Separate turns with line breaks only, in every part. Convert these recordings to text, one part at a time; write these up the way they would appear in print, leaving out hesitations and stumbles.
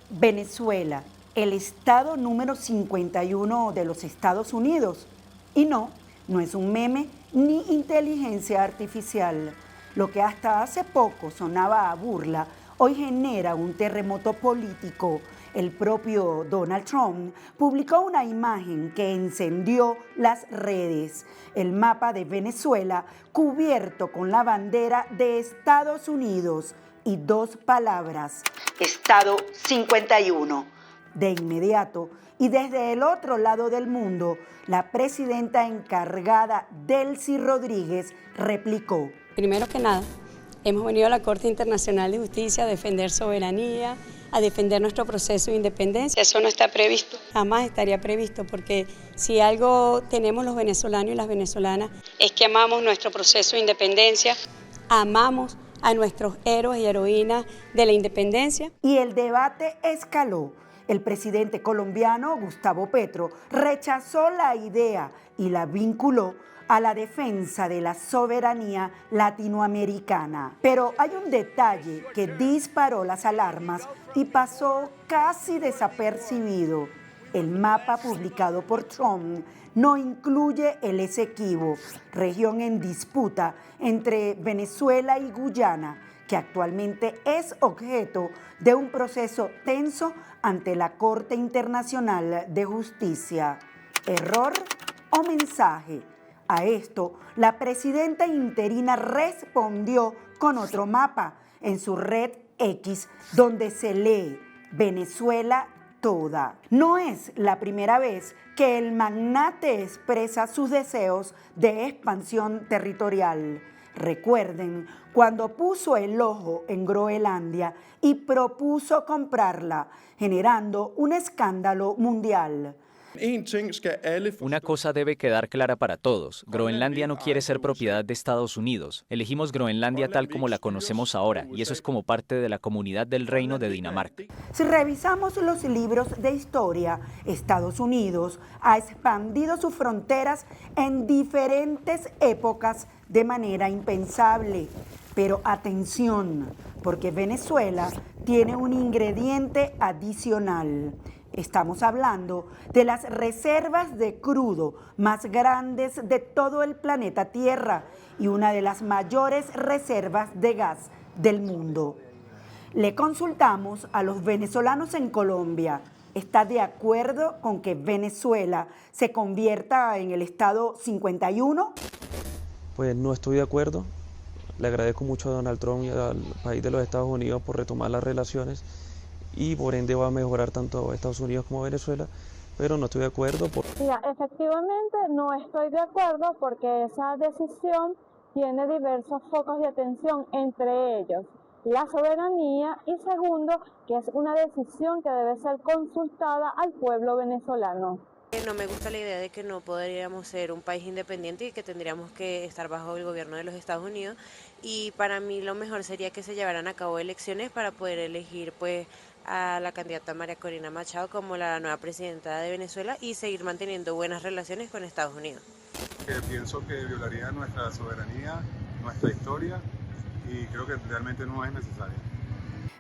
Venezuela, el estado número 51 de los Estados Unidos. Y no, no es un meme ni inteligencia artificial. Lo que hasta hace poco sonaba a burla, hoy genera un terremoto político. El propio Donald Trump publicó una imagen que encendió las redes. El mapa de Venezuela cubierto con la bandera de Estados Unidos y dos palabras: Estado 51. De inmediato, y desde el otro lado del mundo, la presidenta encargada, Delcy Rodríguez, replicó:
Primero que nada, hemos venido a la Corte Internacional de Justicia a defender soberanía, a defender nuestro proceso de independencia. Eso no está previsto. Jamás estaría previsto, porque si algo tenemos los venezolanos y las venezolanas es que amamos nuestro proceso de independencia, amamos a nuestros héroes y heroínas de la independencia.
Y el debate escaló. El presidente colombiano Gustavo Petro rechazó la idea y la vinculó a la defensa de la soberanía latinoamericana. Pero hay un detalle que disparó las alarmas y pasó casi desapercibido. El mapa publicado por Trump no incluye el Esequibo, región en disputa entre Venezuela y Guyana, que actualmente es objeto de un proceso tenso ante la Corte Internacional de Justicia. ¿Error o mensaje? A esto, la presidenta interina respondió con otro mapa en su red X, donde se lee: Venezuela toda. No es la primera vez que el magnate expresa sus deseos de expansión territorial. Recuerden cuando puso el ojo en Groenlandia y propuso comprarla, generando un escándalo mundial.
Una cosa debe quedar clara para todos. Groenlandia no quiere ser propiedad de Estados Unidos. Elegimos Groenlandia tal como la conocemos ahora, y eso es como parte de la comunidad del Reino de Dinamarca.
Si revisamos los libros de historia, Estados Unidos ha expandido sus fronteras en diferentes épocas de manera impensable. Pero atención, porque Venezuela tiene un ingrediente adicional. Estamos hablando de las reservas de crudo más grandes de todo el planeta Tierra y una de las mayores reservas de gas del mundo. Le consultamos a los venezolanos en Colombia. ¿Está de acuerdo con que Venezuela se convierta en el estado 51?
Pues no estoy de acuerdo. Le agradezco mucho a Donald Trump y al país de los Estados Unidos por retomar las relaciones, y por ende va a mejorar tanto a Estados Unidos como a Venezuela, pero no estoy de acuerdo.
Mira, efectivamente no estoy de acuerdo, porque esa decisión tiene diversos focos de atención, entre ellos la soberanía, y segundo, que es una decisión que debe ser consultada al pueblo venezolano.
No me gusta la idea de que no podríamos ser un país independiente y que tendríamos que estar bajo el gobierno de los Estados Unidos, y para mí lo mejor sería que se llevaran a cabo elecciones para poder elegir pues a la candidata María Corina Machado como la nueva presidenta de Venezuela y seguir manteniendo buenas relaciones con Estados Unidos.
Pienso que violaría nuestra soberanía, nuestra historia, y creo que realmente no es necesario.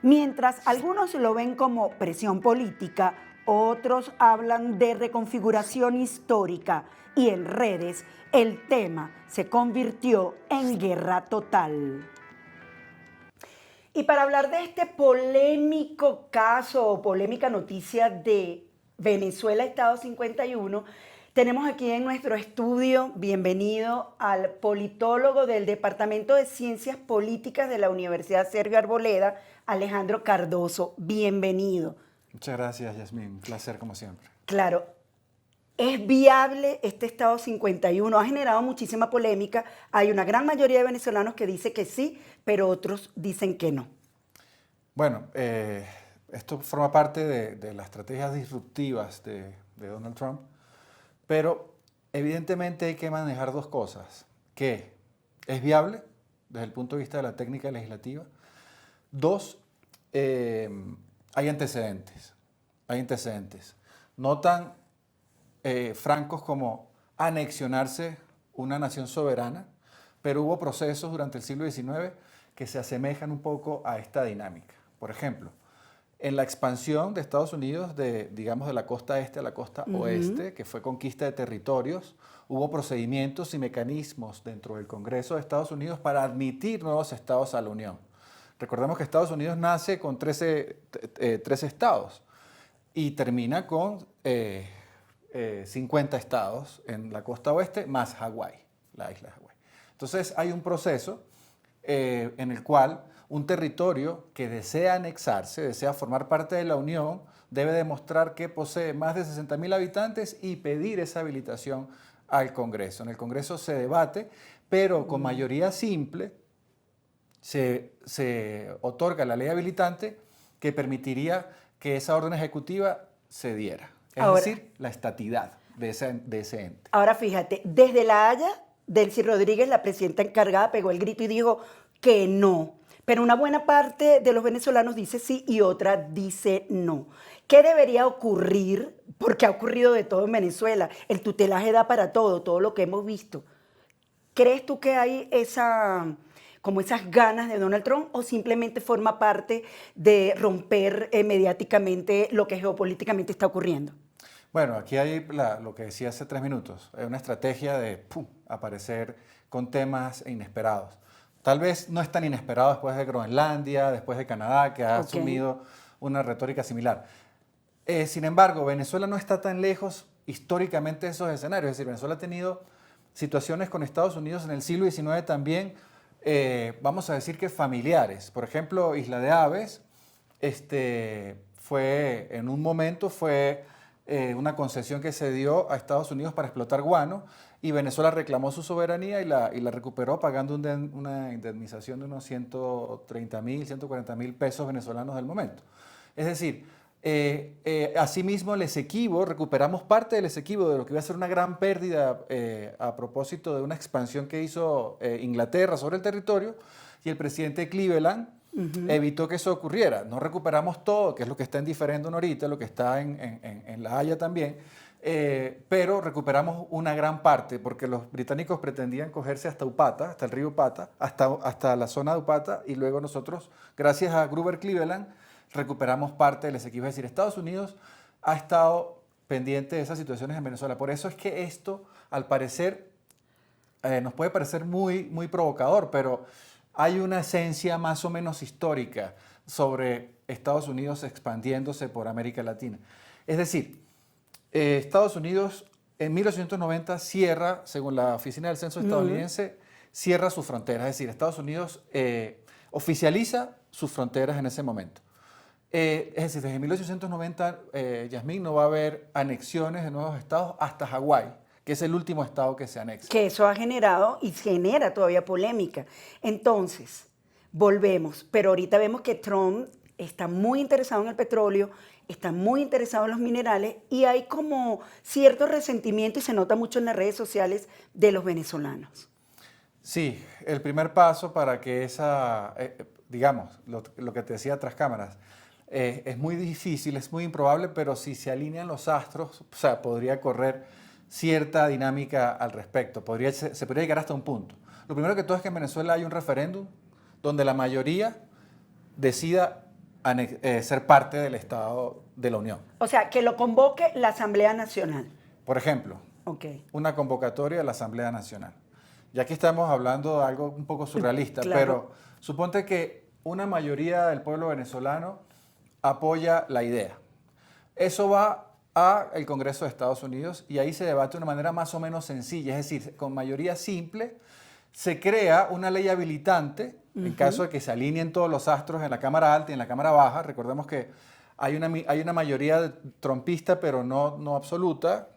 Mientras algunos lo ven como presión política, otros hablan de reconfiguración histórica, y en redes el tema se convirtió en guerra total. Y para hablar de este polémico caso o polémica noticia de Venezuela, Estado 51, tenemos aquí en nuestro estudio, bienvenido, al politólogo del Departamento de Ciencias Políticas de la Universidad Sergio Arboleda, Alejandro Cardoso. Bienvenido.
Muchas gracias, Yasmín. Un placer, como siempre.
Claro. ¿Es viable este Estado 51? Ha generado muchísima polémica. Hay una gran mayoría de venezolanos que dice que sí, pero otros dicen que no.
Bueno, esto forma parte de las estrategias disruptivas de Donald Trump, pero evidentemente hay que manejar dos cosas. Que es viable desde el punto de vista de la técnica legislativa. Dos, hay antecedentes. No tan francos como anexionarse una nación soberana, pero hubo procesos durante el siglo XIX que se asemejan un poco a esta dinámica. Por ejemplo, en la expansión de Estados Unidos digamos, de la costa este a la costa oeste, que fue conquista de territorios. Hubo procedimientos y mecanismos dentro del Congreso de Estados Unidos para admitir nuevos estados a la Unión. Recordemos que Estados Unidos nace con 13 estados y termina con 50 estados en la costa oeste, más Hawái, la isla de Hawái. Entonces hay un proceso en el cual un territorio que desea anexarse, desea formar parte de la Unión, debe demostrar que posee más de 60.000 habitantes y pedir esa habilitación al Congreso. En el Congreso se debate, pero con mayoría simple se otorga la ley habilitante que permitiría que esa orden ejecutiva se diera. Es decir, la estatidad de ese ente.
Ahora fíjate, desde La Haya, Delcy Rodríguez, la presidenta encargada, pegó el grito y dijo que no. Pero una buena parte de los venezolanos dice sí y otra dice no. ¿Qué debería ocurrir? Porque ha ocurrido de todo en Venezuela. El tutelaje da para todo lo que hemos visto. ¿Crees tú que hay como esas ganas de Donald Trump o simplemente forma parte de romper mediáticamente lo que geopolíticamente está ocurriendo?
Bueno, aquí hay lo que decía hace 3 minutos, es una estrategia de aparecer con temas inesperados. Tal vez no es tan inesperado después de Groenlandia, después de Canadá, que ha asumido una retórica similar. Sin embargo, Venezuela no está tan lejos históricamente de esos escenarios. Es decir, Venezuela ha tenido situaciones con Estados Unidos en el siglo XIX también, vamos a decir que familiares. Por ejemplo, Isla de Aves, en un momento fue una concesión que se dio a Estados Unidos para explotar guano, y Venezuela reclamó su soberanía y la recuperó pagando una indemnización de unos 130.000, 140.000 pesos venezolanos del momento. Es decir, asimismo el Esequibo, recuperamos parte del Esequibo, de lo que iba a ser una gran pérdida a propósito de una expansión que hizo Inglaterra sobre el territorio, y el presidente Cleveland evitó que eso ocurriera. No recuperamos todo, que es lo que está en diferéndum ahorita, lo que está en La Haya también, pero recuperamos una gran parte, porque los británicos pretendían cogerse hasta Upata, hasta el río Upata, hasta la zona de Upata, y luego nosotros, gracias a Grover Cleveland, recuperamos parte del Esequibo. Es decir, Estados Unidos ha estado pendiente de esas situaciones en Venezuela. Por eso es que esto, al parecer, nos puede parecer muy, muy provocador, pero hay una esencia más o menos histórica sobre Estados Unidos expandiéndose por América Latina. Es decir, Estados Unidos en 1890 cierra, según la Oficina del Censo estadounidense, cierra sus fronteras. Es decir, Estados Unidos oficializa sus fronteras en ese momento. Es decir, desde 1890, Yasmín, no va a haber anexiones de nuevos estados hasta Hawái, que es el último estado que se anexa.
Que eso ha generado y genera todavía polémica. Entonces, volvemos, pero ahorita vemos que Trump está muy interesado en el petróleo, está muy interesado en los minerales, y hay como cierto resentimiento, y se nota mucho en las redes sociales, de los venezolanos.
Sí, el primer paso para que digamos, lo que te decía tras cámaras, es muy difícil, es muy improbable, pero si se alinean los astros, o sea, podría correr cierta dinámica al respecto, se podría llegar hasta un punto. Lo primero que todo es que en Venezuela hay un referéndum donde la mayoría decida ser parte del Estado de la Unión.
O sea, que lo convoque la Asamblea Nacional.
Por ejemplo, una convocatoria de la Asamblea Nacional. Ya aquí estamos hablando de algo un poco surrealista, claro, pero suponte que una mayoría del pueblo venezolano apoya la idea. Eso va al Congreso de Estados Unidos y ahí se debate de una manera más o menos sencilla, es decir, con mayoría simple, se crea una ley habilitante en caso de que se alineen todos los astros en la Cámara Alta y en la Cámara Baja. Recordemos que hay una mayoría trumpista, pero no absoluta.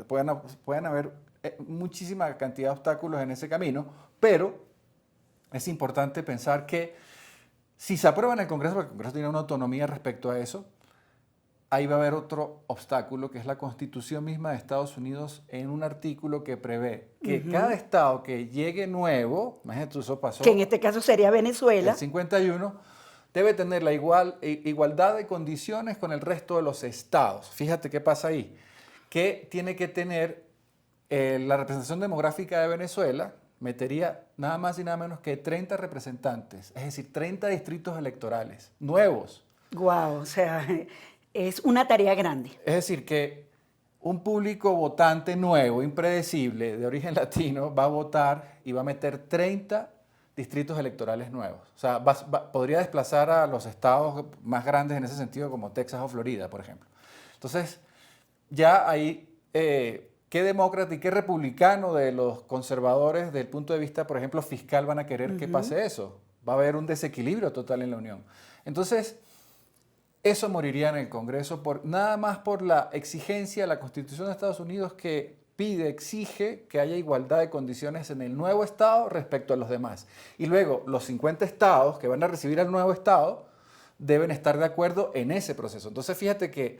Pueden haber muchísima cantidad de obstáculos en ese camino, pero es importante pensar que si se aprueba en el Congreso, porque el Congreso tiene una autonomía respecto a eso, ahí va a haber otro obstáculo, que es la Constitución misma de Estados Unidos, en un artículo que prevé que cada estado que llegue nuevo, imagínate tú, eso pasó,
que en este caso sería Venezuela,
el 51, debe tener la igualdad de condiciones con el resto de los estados. Fíjate qué pasa ahí, que tiene que tener la representación demográfica de Venezuela, metería nada más y nada menos que 30 representantes, es decir, 30 distritos electorales nuevos.
Guau, o sea, es una tarea grande.
Es decir, que un público votante nuevo, impredecible, de origen latino, va a votar y va a meter 30 distritos electorales nuevos. O sea, podría desplazar a los estados más grandes en ese sentido, como Texas o Florida, por ejemplo. Entonces, ya ahí, ¿qué demócrata y qué republicano de los conservadores, desde el punto de vista, por ejemplo, fiscal, van a querer que pase eso? Va a haber un desequilibrio total en la Unión. Entonces, eso moriría en el Congreso nada más por la exigencia de la Constitución de Estados Unidos que exige que haya igualdad de condiciones en el nuevo Estado respecto a los demás. Y luego, los 50 estados que van a recibir al nuevo Estado deben estar de acuerdo en ese proceso. Entonces, fíjate que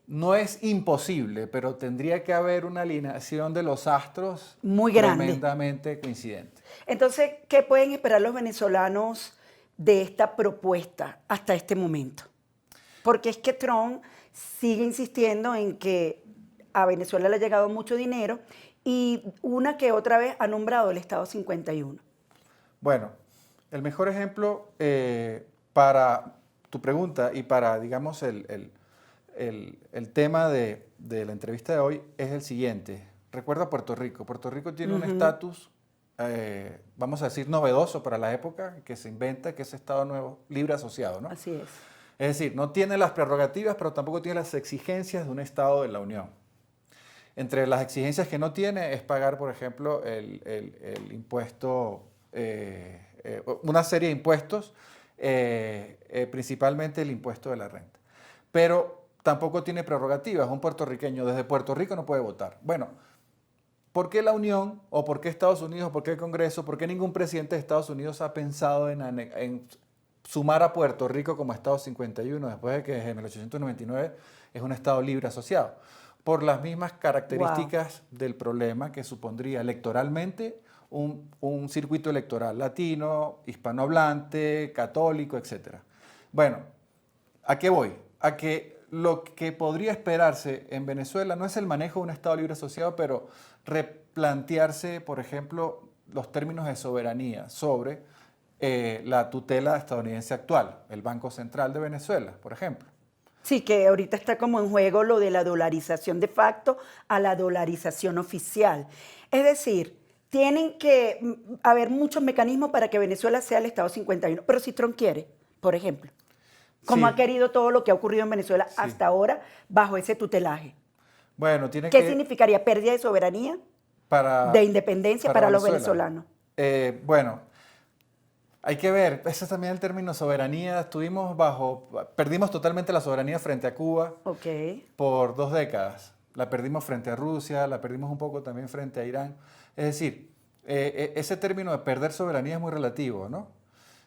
no es imposible, pero tendría que haber una alineación de los astros
muy grande,
tremendamente coincidente.
Entonces, ¿qué pueden esperar los venezolanos de esta propuesta hasta este momento? Porque es que Trump sigue insistiendo en que a Venezuela le ha llegado mucho dinero y una que otra vez ha nombrado el Estado 51.
Bueno, el mejor ejemplo para tu pregunta y para, digamos, el tema de la entrevista de hoy es el siguiente. Recuerda Puerto Rico. Puerto Rico tiene un estatus, vamos a decir, novedoso para la época, que se inventa, que es Estado Nuevo, libre asociado, ¿no?
Así es.
Es decir, no tiene las prerrogativas, pero tampoco tiene las exigencias de un Estado de la Unión. Entre las exigencias que no tiene es pagar, por ejemplo, el impuesto, una serie de impuestos, principalmente el impuesto de la renta. Pero tampoco tiene prerrogativas. Un puertorriqueño desde Puerto Rico no puede votar. Bueno, ¿por qué la Unión o por qué Estados Unidos, por qué el Congreso, por qué ningún presidente de Estados Unidos ha pensado en sumar a Puerto Rico como Estado 51 después de que en 1899 es un Estado libre asociado? Por las mismas características del problema que supondría electoralmente un circuito electoral latino, hispanohablante, católico, etc. Bueno, ¿a qué voy? A que lo que podría esperarse en Venezuela no es el manejo de un Estado libre asociado, pero replantearse, por ejemplo, los términos de soberanía sobre la tutela estadounidense actual, el Banco Central de Venezuela, por ejemplo.
Sí, que ahorita está como en juego lo de la dolarización de facto a la dolarización oficial. Es decir, tienen que haber muchos mecanismos para que Venezuela sea el Estado 51. Pero si Trump quiere, por ejemplo, como ha querido todo lo que ha ocurrido en Venezuela hasta ahora bajo ese tutelaje.
Bueno,
¿Qué significaría pérdida de soberanía, de independencia para los venezolanos?
Bueno, hay que ver, ese es también el término soberanía. Perdimos totalmente la soberanía frente a Cuba por 2 décadas. La perdimos frente a Rusia, la perdimos un poco también frente a Irán. Es decir, ese término de perder soberanía es muy relativo, ¿no?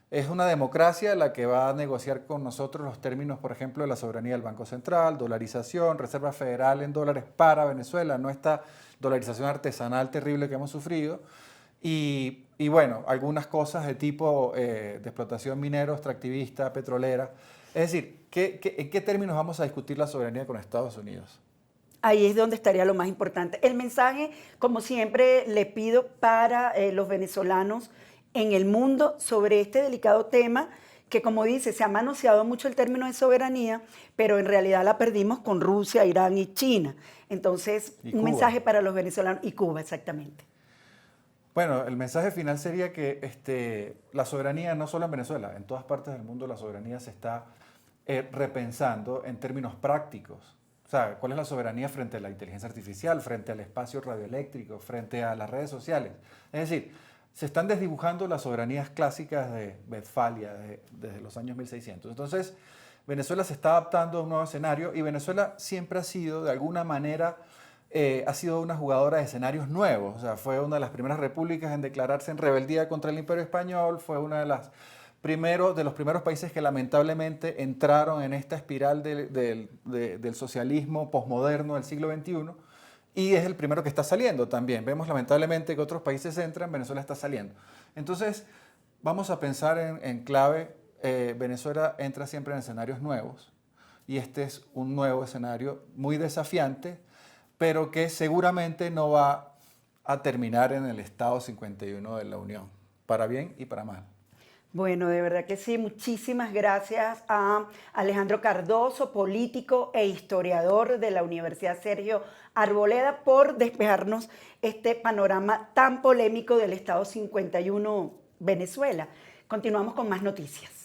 Es una democracia la que va a negociar con nosotros los términos, por ejemplo, de la soberanía del Banco Central, dolarización, Reserva Federal en dólares para Venezuela, no esta dolarización artesanal terrible que hemos sufrido. Y bueno, algunas cosas de tipo de explotación minero, extractivista, petrolera. Es decir, ¿en qué términos vamos a discutir la soberanía con Estados Unidos?
Ahí es donde estaría lo más importante. El mensaje, como siempre, le pido para los venezolanos en el mundo sobre este delicado tema que, como dice, se ha manoseado mucho el término de soberanía, pero en realidad la perdimos con Rusia, Irán y China. Entonces, un mensaje para los venezolanos y Cuba, exactamente.
Bueno, el mensaje final sería que la soberanía, no solo en Venezuela, en todas partes del mundo la soberanía se está repensando en términos prácticos. O sea, ¿cuál es la soberanía frente a la inteligencia artificial, frente al espacio radioeléctrico, frente a las redes sociales? Es decir, se están desdibujando las soberanías clásicas de Westfalia desde los años 1600. Entonces, Venezuela se está adaptando a un nuevo escenario y Venezuela siempre ha sido, de alguna manera, ha sido una jugadora de escenarios nuevos. O sea, fue una de las primeras repúblicas en declararse en rebeldía contra el Imperio Español, fue una de los primeros países que lamentablemente entraron en esta espiral del socialismo posmoderno del siglo XXI y es el primero que está saliendo también. Vemos lamentablemente que otros países entran, Venezuela está saliendo. Entonces, vamos a pensar en clave, Venezuela entra siempre en escenarios nuevos y este es un nuevo escenario muy desafiante, pero que seguramente no va a terminar en el Estado 51 de la Unión, para bien y para mal.
Bueno, de verdad que sí. Muchísimas gracias a Alejandro Cardoso, político e historiador de la Universidad Sergio Arboleda, por despejarnos este panorama tan polémico del Estado 51 Venezuela. Continuamos con más noticias.